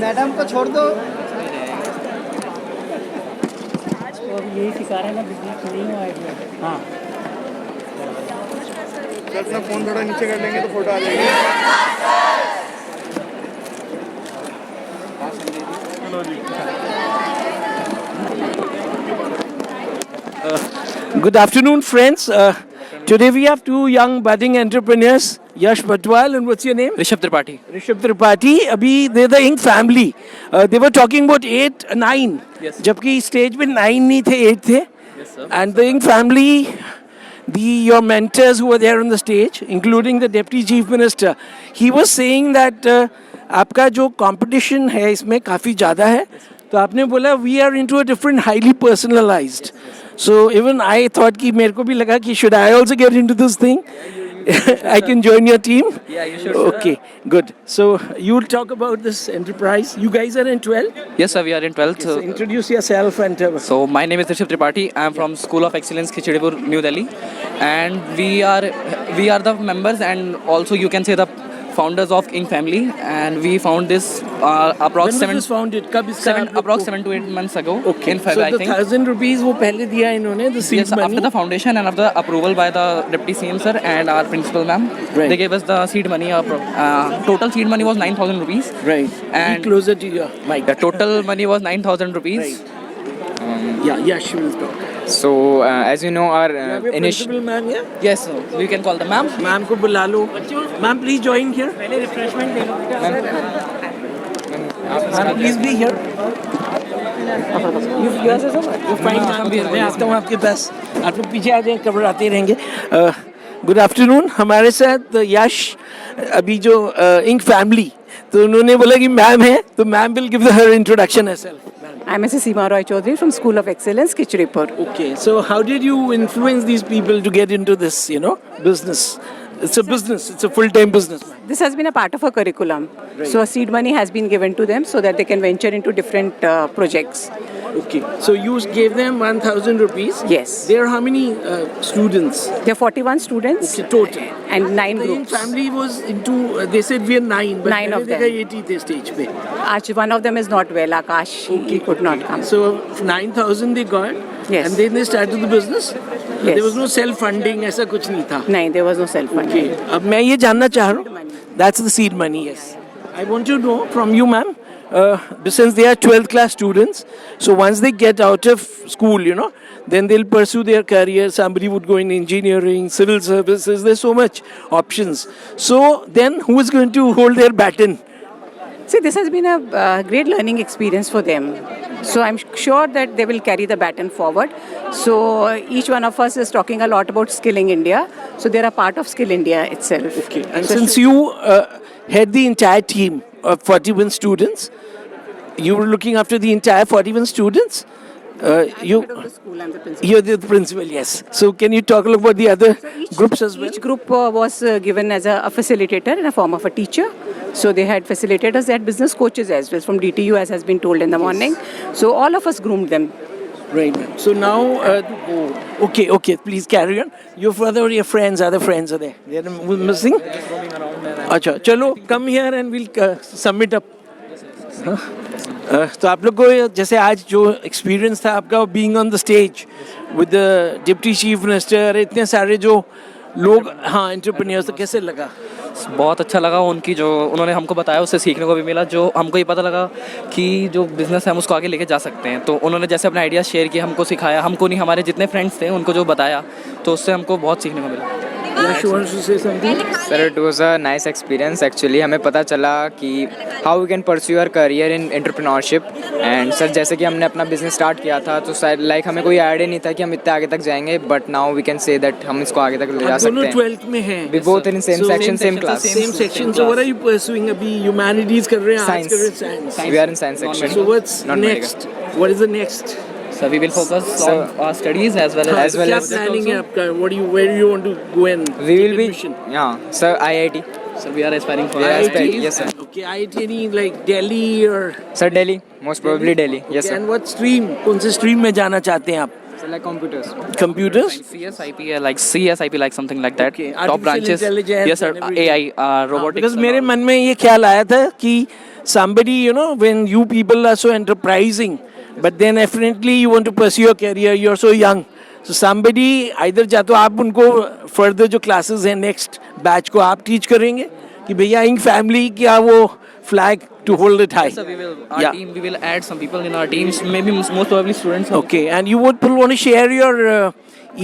Madam को छोड़ दो। यही सिखा रहे हैं ना, बिजनेस नहीं हुआ आइडिया। हाँ सर अपना फ़ोन थोड़ा नीचे कर लेंगे तो फोटो आ जाएगी। Good afternoon, friends. Today we have two young budding entrepreneurs, Yash Batwal and what's your name? Rishabh Tripathi. Rishabh Tripathi. Abhi they're the Ink family. They were talking about 8, 9. Yes. जबकि stage में 9 नहीं थे, 8 थे. Yes, sir. And the Ink family, your mentors who were there on the stage, including the Deputy Chief Minister, he was saying that आपका जो competition है इसमें काफ़ी ज़्यादा है. तो आपने बोला we are into a different highly personalized. So even I thought कि मेरे को भी लगा कि should I also get into this thing? I can join your team? Yeah, you should. Okay, good. So you'll talk about this enterprise. You guys are in 12? Yes, sir. We are in 12th. So introduce yourself and So my name is Rishabh Tripathi. I am from School of Excellence, Khichadipur, New Delhi, and we are the members and also you can say the founders of Ink family, and we found this approx when was this founded? कब इसका approx 7 to 8 months ago. Okay. In Feb, So I the think. 1,000 rupees वो पहले दिया इन्होंने the seed Yes, money. after the foundation and after the approval by the Deputy CM sir and our principal ma'am, Right. they gave us the seed money. Total seed money was 9,000 rupees. Right. And Be closer to your mic. the total money was 9,000 rupees. Right. Yeah, she will talk. So, as you know, our You have your initial principal ma'am here? Yes, sir. We can call the ma'am. Ma'am को बुला लो. Ma'am, please join here. पहले refreshment ले लो Ma'am, please be here. Yours is over. You're fine, ma'am. मैं आता हूँ आपके पास. आप लोग पीछे आ जाएं, कवर आते रहेंगे. Good afternoon. हमारे साथ यश अभी जो इंक फैमिली, तो उन्होंने बोला कि मैम है, तो ma'am will give her introduction herself. I'm Mrs. Seema Roy Chaudhary from School of Excellence, Khichadipur. Okay, so how did you influence these people to get into this, business? It's a business. It's a full-time business. This has been a part of our curriculum. So a seed money has been given to them so that they can venture into different projects. Okay, so you gave them 1,000 rupees. Yes. There are how many students? There are 41 students Okay, total. and 9 The groups. family was into. They said we are 9, but 9 of them. 80 थे stage पे. One of them is not well, Akash. He could not come. So 9,000 they got. Yes. And then they started the business. Yes. There was no self-funding. ऐसा कुछ नहीं था. No, there was no self-funding. Okay. अब मैं ये जानना चाह रहा हूँ. That's the seed money. Yes. I want to know from you, ma'am. Since they are 12th class students, so once they get out of school, then they'll pursue their career. Somebody would go in engineering, civil services. There's so much options. So then, who is going to hold their baton? See, this has been a great learning experience for them. So I'm sure that they will carry the baton forward. So each one of us is talking a lot about Skilling India. So they're a part of Skill India itself. Okay. And So since you head the entire team of 41 students, you were looking after the entire 41 students. Head of the school and the principal. You're the principal, yes. So can you talk about the other groups as well? Each group was given as a facilitator in a form of a teacher. So they had facilitators, they had business coaches as well from DTU, as has been told in the morning. So all of us groomed them. Right, ma'am. So now, okay, please carry on. Your father or your friends, other friends are there. They are missing? अच्छा, चलो, come here and we'll submit up. तो आप लोग को जैसे आज जो experience था आपका being on the stage with the deputy chief minister, इतने सारे जो लोग, हाँ, एंटरप्रेन्योर्स, तो कैसे लगा? बहुत अच्छा लगा. उनकी जो उन्होंने हमको बताया उससे सीखने को भी मिला. जो हमको ये पता लगा कि जो बिज़नेस है हम उसको आगे लेके जा सकते हैं. तो उन्होंने जैसे अपने आइडियाज़ शेयर किए, हमको सिखाया, हमको नहीं, हमारे जितने फ्रेंड्स थे उनको जो बताया, तो उससे हमको बहुत सीखने को मिला. Yash wants to say something. Sir, it was a nice experience actually. हमें पता चला कि how we can pursue our career in entrepreneurship. And sir जैसे कि हमने अपना business start किया था तो शायद like हमें कोई आइडिया नहीं था कि हम इतने आगे तक जाएंगे. But now we can say that हम इसको आगे तक ले जा दोनों सकते हैं. 12th में हैं. We both in same So, section, same class. Same section. So what are you pursuing? अभी humanities कर रहे हैं, arts कर रहे हैं, science. We are in science section. So what's Not next? What is the next? So we will focus So- on our studies as well as well क्या as- planning है आपका? Where do you want to go and We take will be admission? sir IIT. So we are aspiring for We are IIT. aspiring- yes, sir. Okay, IIT any like Delhi or Sir Delhi, most probably Delhi. Yes Okay, sir. and what stream? कौन से stream में जाना चाहते हैं आप? So like computers. Computers? CSIP, like CSIP, like something like that. Okay, Top artificial branches. intelligence Yes, sir. and everything. AI, robotics. Because and मेरे all. मन में ये ख्याल आया था कि somebody, you know, when you people are so enterprising, but then definitely you want to pursue your career, you're so young. So somebody either या तो आप उनको further जो classes हैं next batch को आप teach करेंगे कि भैया इन family क्या वो flag to hold it high. Yes, sir, we will. Our Yeah. team, we will add some people in our teams. Maybe most probably students. Okay, and you would want to share your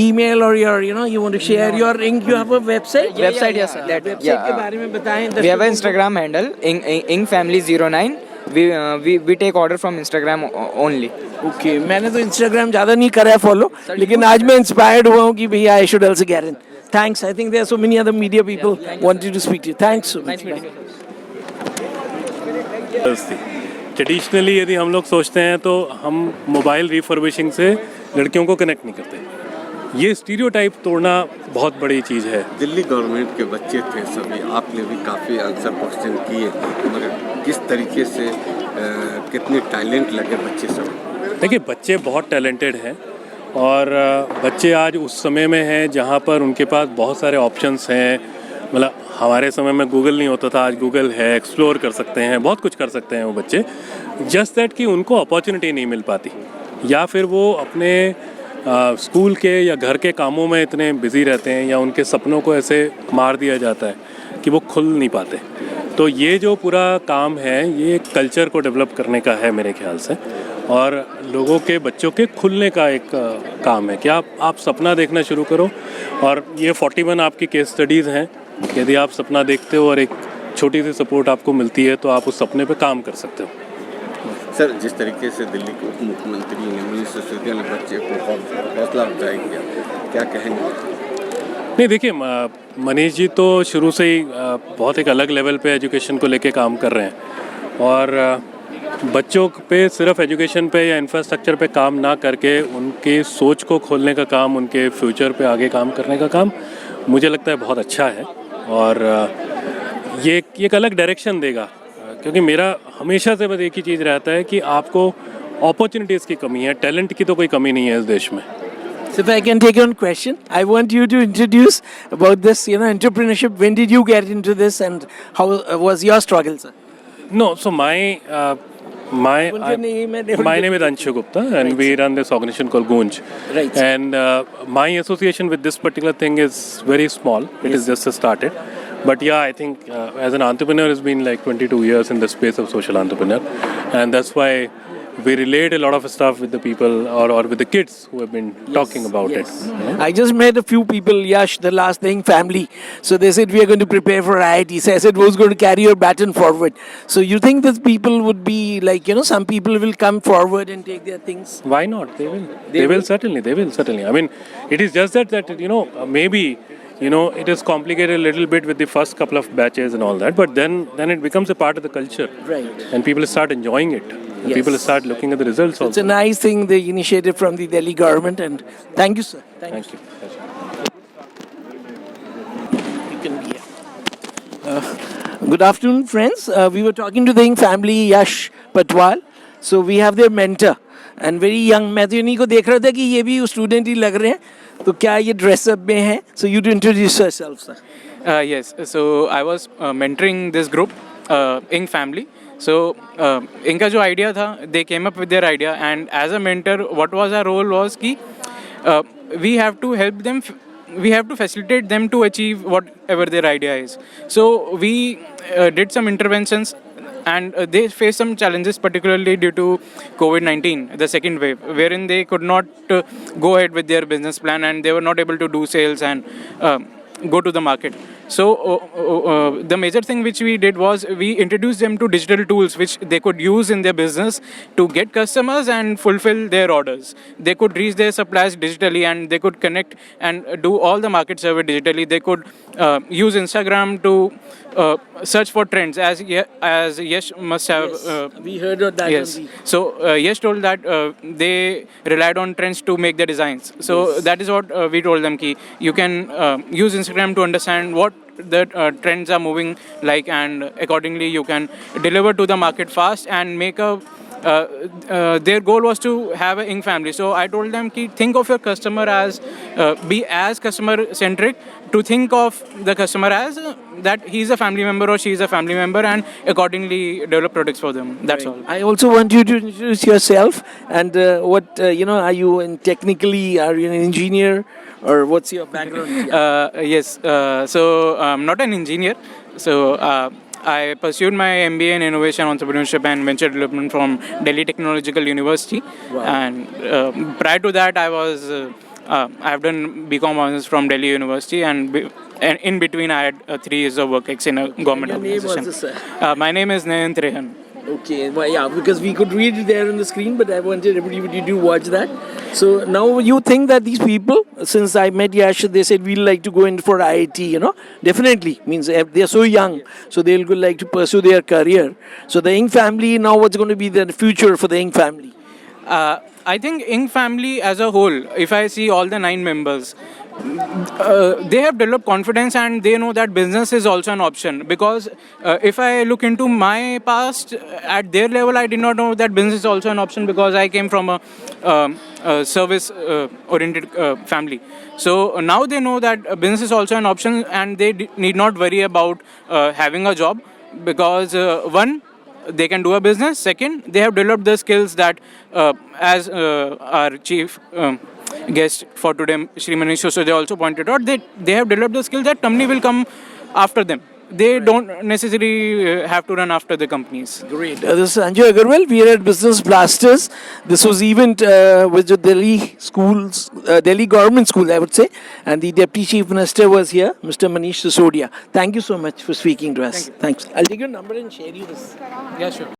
email or your, you know, you want to share your link. You have a website? Website, yes, sir. That, Website yeah. के बारे में बताएं. We have an Instagram handle, ingfamily09. We take order from Instagram only. Okay, मैंने तो Instagram ज़्यादा नहीं करा है follow, लेकिन आज मैं inspired हुआ हूँ कि भैया I should also get in. Thanks. I think there are so many other media people wanting to speak to you. Thanks so much. Nice meeting you. Traditionally यदि हम लोग सोचते हैं तो हम मोबाइल रिफर्बिशिंग से लड़कियों को कनेक्ट नहीं करते. ये स्टीरियोटाइप तोड़ना बहुत बड़ी चीज़ है. दिल्ली गवर्नमेंट के बच्चे थे सभी, आपने भी काफ़ी आंसर क्वेश्चन किए, मगर किस तरीके से कितने टैलेंट लगे बच्चे सब? देखिए बच्चे बहुत टैलेंटेड हैं और बच्चे आज उस समय में हैं जहाँ पर उनके पास बहुत सारे ऑप्शंस हैं. मतलब हमारे समय में गूगल नहीं होता था, आज गूगल है, एक्सप्लोर कर सकते हैं, बहुत कुछ कर सकते हैं वो बच्चे. जस्ट दैट कि उनको अपॉर्चुनिटी नहीं मिल पाती या फिर वो अपने स्कूल के या घर के कामों में इतने बिजी रहते हैं या उनके सपनों को ऐसे मार दिया जाता है कि वो खुल नहीं पाते. तो ये जो पूरा काम है ये कल्चर को डेवलप करने का है मेरे ख्याल से, और लोगों के बच्चों के खुलने का एक काम है कि आप सपना देखना शुरू करो. और ये 41 आपकी केस स्टडीज़ हैं. यदि आप सपना देखते हो और एक छोटी सी सपोर्ट आपको मिलती है तो आप उस सपने पे काम कर सकते हो. सर, जिस तरीके से दिल्ली के उप मुख्यमंत्री ने मनीष सिसोदिया ने बच्चे को हौसला अफजाई किया, क्या कहेंगे? नहीं देखिए, मनीष जी तो शुरू से ही बहुत एक अलग लेवल पे एजुकेशन को लेके काम कर रहे हैं और बच्चों पे सिर्फ एजुकेशन पे या इंफ्रास्ट्रक्चर पे काम ना करके उनके सोच को खोलने का काम, उनके फ्यूचर पे आगे काम करने का काम मुझे लगता है बहुत अच्छा है. और ये एक अलग डायरेक्शन देगा, क्योंकि मेरा हमेशा से बस एक ही चीज़ रहता है कि आपको अपॉर्चुनिटीज़ की कमी है, टैलेंट की तो कोई कमी नहीं है इस देश में. So if I can take one question, I want you to introduce about this, you know, entrepreneurship. When did you get into this, and how was your struggle, sir? No, so my name is Anshu Gupta, and we run this organization called Goonj. Right. And my association with this particular thing is very small. It is just started. But yeah, I think as an entrepreneur, it's been like 22 years in the space of social entrepreneur, and that's why we relate a lot of stuff with the people or with the kids who have been talking about it. You know? I just met a few people, Yash, the last thing, family. So they said, we are going to prepare for IIT. So I said, who's going to carry your baton forward? So you think that people would be like, you know, some people will come forward and take their things? Why not? They will. They will certainly. I mean, it is just that you know, maybe, you know, it is complicated a little bit with the first couple of batches and all that, but then it becomes a part of the culture. Right. And people start enjoying it. Yes. People start looking at the results It's also. a nice thing, the initiative from the Delhi government, and thank you, sir. Thank you. You can be here. Good afternoon, friends. We were talking to the Ing family, Yash Patwal. So we have their mentor and very young. मैं तो इन्हीं को देख रहा था कि ये भी स्टूडेंट ही लग रहे हैं. तो क्या ये ड्रेसअप में है? So you to introduce yourself, sir. Yes, so I was mentoring this group, Ing family. So इनका जो idea था, they came up with their idea, and as a mentor, what was our role was कि we have to help them, we have to facilitate them to achieve whatever their idea is. So we did some interventions, and they faced some challenges, particularly due to COVID-19, the second wave, wherein they could not go ahead with their business plan, and they were not able to do sales, and go to the market. So the major thing which we did was we introduced them to digital tools which they could use in their business to get customers and fulfill their orders. They could reach their suppliers digitally, and they could connect and do all the market survey digitally. They could use Instagram to search for trends, as Yash must have. We heard of that. Yes. So Yash told that they relied on trends to make their designs. So that is what we told them, ki you can use Instagram to understand what the trends are moving like, and accordingly you can deliver to the market fast and make a their goal was to have an Ing family. So I told them, ki, think of your customer as, be as customer centric, to think of the customer as that he's a family member or she's a family member, and accordingly develop products for them. That's all. I also want you to introduce yourself and what, are you technically, are you an engineer or what's your background? Yes. So I'm not an engineer. So I pursued my MBA in Innovation, Entrepreneurship and Venture Development from Delhi Technological University. Wow. And prior to that, I've done BCom honors from Delhi University, and in between I had 3 years of work in a government Your name organization. was this, My name is Nayan Trehan. Okay, well, yeah, because we could read it there on the screen, but I wanted everybody to watch that. So now you think that these people, since I met Yash, they said we'll like to go in for IIT, definitely, means they're so young, so they'll like to pursue their career. So the Ing family, now what's going to be the future for the Ing family? I think Ing family as a whole, if I see all the 9 members, they have developed confidence and they know that business is also an option. Because if I look into my past, at their level, I did not know that business is also an option, because I came from a service-oriented family. So now they know that business is also an option, and they need not worry about having a job, because one, they can do a business. Second, they have developed the skills that, as our chief guest for today, Shri Manish Sisodia, also pointed out, they have developed the skills that company will come after them. They don't necessarily have to run after the companies. Great. This is Sanjay Agarwal. We are at Business Blasters. This was event with the Delhi schools, Delhi government school, I would say. And the Deputy Chief Minister was here, Mr. Manish Sisodia. Thank you so much for speaking to us. Thanks. I'll take your number and share you this. Yeah, sure.